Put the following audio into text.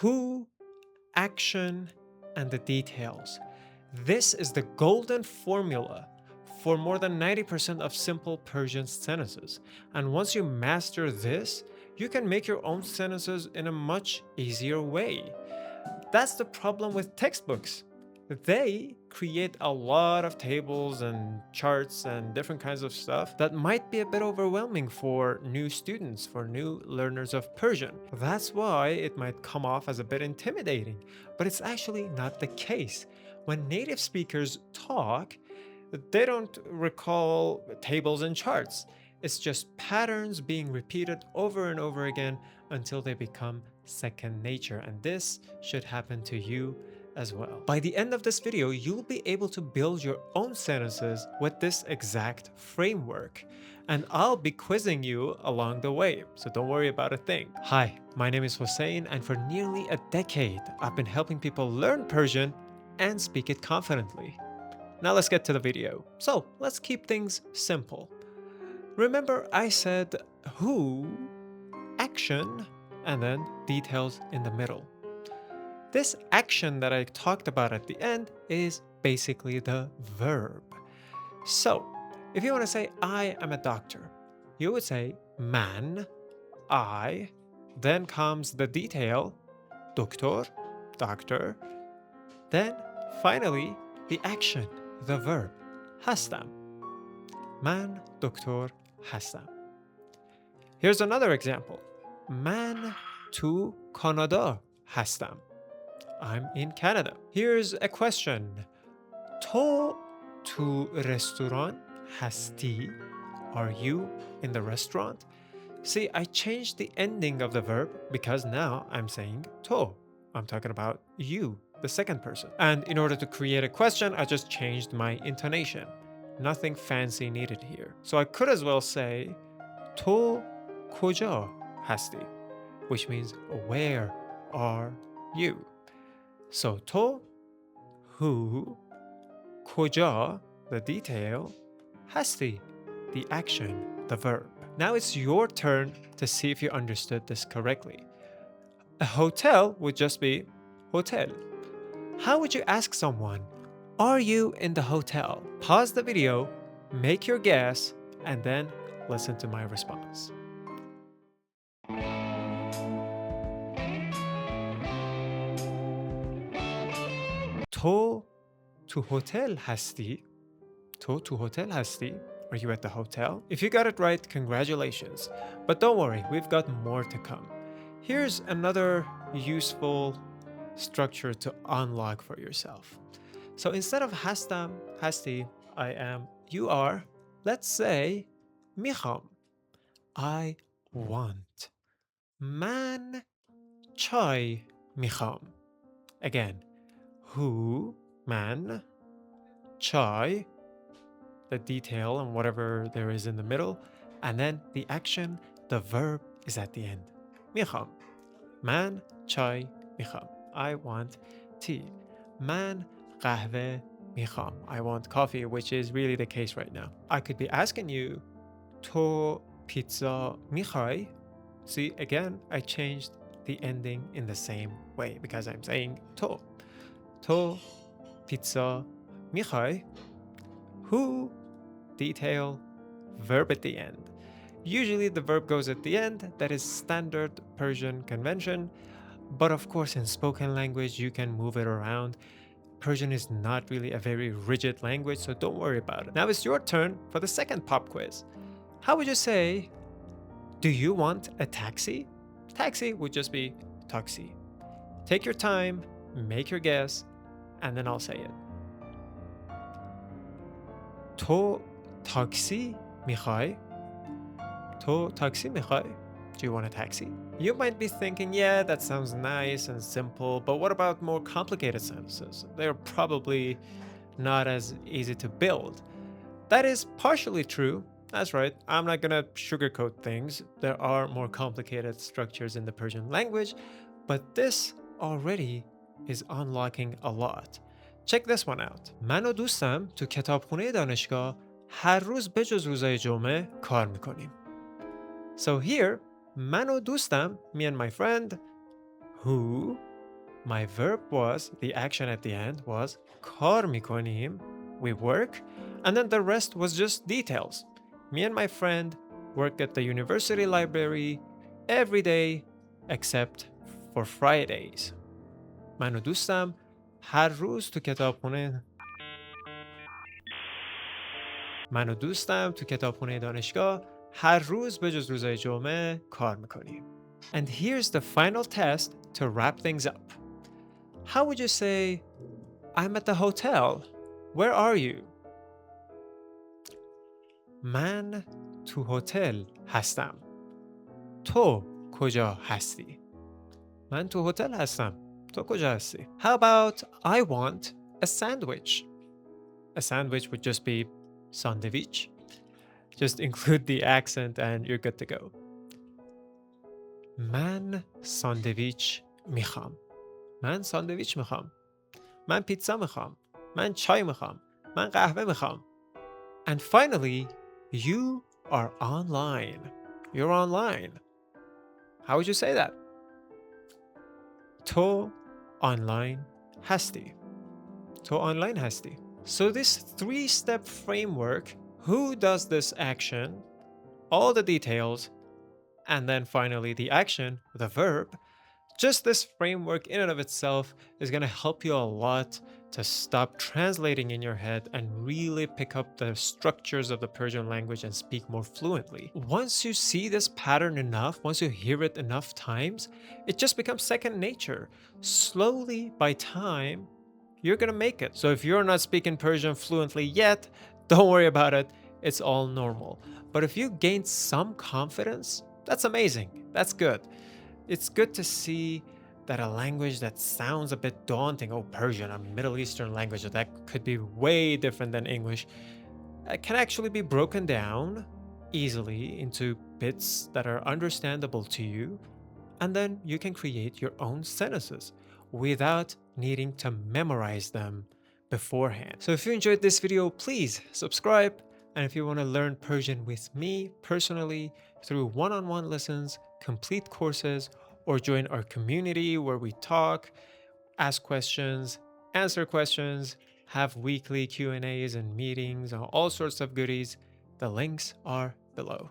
Who, action, and the details. This is the golden formula for more than 90% of simple Persian sentences. And once you master this, you can make your own sentences in a much easier way. That's the problem with textbooks. They create a lot of tables and charts and different kinds of stuff that might be a bit overwhelming for new students, for new learners of Persian. That's why it might come off as a bit intimidating, but it's actually not the case. When native speakers talk, they don't recall tables and charts. It's just patterns being repeated over and over again until they become second nature, and this should happen to you as well. By the end of this video, you'll be able to build your own sentences with this exact framework, and I'll be quizzing you along the way, so don't worry about a thing. Hi, my name is Hossein, and for nearly a decade, I've been helping people learn Persian and speak it confidently. Now let's get to the video. So let's keep things simple. Remember I said who, action, and then details in the middle. This action that I talked about at the end is basically the verb. So if you want to say I am a doctor, you would say man, I, then comes the detail, doktor, doctor, then finally the action, the verb, هستم. من دکتر هستم. Here's another example. من تو کانادا هستم. I'm in Canada. Here's a question. تو تو رستوران هستی? Are you in the restaurant? See, I changed the ending of the verb because now I'm saying to. I'm talking about you, the second person. And in order to create a question, I just changed my intonation. Nothing fancy needed here. So I could as well say تو کجا هستی? Which means where are you? So تو, who, کجا, the detail, هستی, the action, the verb. Now it's your turn to see if you understood this correctly. A hotel would just be hotel. How would you ask someone, are you in the hotel? Pause the video, make your guess, and then listen to my response. تو تو هتل هستی? تو تو هتل هستی? Are you at the hotel? If you got it right, congratulations. But don't worry, we've got more to come. Here's another useful structure to unlock for yourself. So instead of هستم, هستی, I am, you are, let's say میخوام. I want. من چای میخوام. Again, who, man, chai, the detail and whatever there is in the middle, and then the action, the verb is at the end. میخوام. من چای میخوام. I want tea. من قهوه میخوام. I want coffee, which is really the case right now. I could be asking you, تو پیتزا میخوای? See, again, I changed the ending in the same way because I'm saying تو. تو پیتزا میخوای? Who, detail, verb at the end. Usually the verb goes at the end. That is standard Persian convention. But of course, in spoken language, you can move it around. Persian is not really a very rigid language, so don't worry about it. Now it's your turn for the second pop quiz. How would you say, do you want a taxi? Taxi would just be taxi. Take your time, make your guess, and then I'll say it. تو تاکسی میخوای? تو تاکسی میخوای? Do you want a taxi? You might be thinking, yeah, that sounds nice and simple, but what about more complicated sentences? They're probably not as easy to build. That is partially true. That's right. I'm not gonna sugarcoat things. There are more complicated structures in the Persian language, but this already is unlocking a lot. Check this one out. من و دوستم تو کتابخونه دانشگاه هر روز بجز روزهای جمعه کار میکنیم. So here, من و دوستم, me and my friend, who, My verb was, the action at the end was کار میکنیم, we work, and then the rest was just details. Me and my friend work at the university library every day except for Fridays. من و دوستم هر روز تو کتابخونه دانشگاه هر روز به جز روزهای جمعه کار میکنیم. And here's the final test to wrap things up. How would you say, I'm at the hotel. Where are you? من تو هتل هستم. تو کجا هستی؟ من تو هتل هستم. تو کجا هستی؟ How about I want a sandwich? A sandwich would just be sandwich. Just include the accent and you're good to go. من ساندویچ میخوام. من ساندویچ میخوام. من پیتزا میخوام. من چای میخوام. من قهوه میخوام. And finally, you are online. You're online. How would you say that? تو online هستی. تو online هستی. So this three-step framework, who does this action, all the details, and then finally the action, the verb, just this framework in and of itself is going to help you a lot to stop translating in your head and really pick up the structures of the Persian language and speak more fluently. Once you see this pattern enough, once you hear it enough times, it just becomes second nature. Slowly, by time, you're gonna make it. So if you're not speaking Persian fluently yet, don't worry about it. It's all normal. But if you gain some confidence, that's amazing. That's good. It's good to see that a language that sounds a bit daunting, oh, Persian, a Middle Eastern language that could be way different than English, can actually be broken down easily into bits that are understandable to you, and then you can create your own sentences without needing to memorize them beforehand. So if you enjoyed this video, please subscribe, and if you want to learn Persian with me personally through one-on-one lessons, complete courses, or join our community where we talk, ask questions, answer questions, have weekly Q&As and meetings, and all sorts of goodies, the links are below.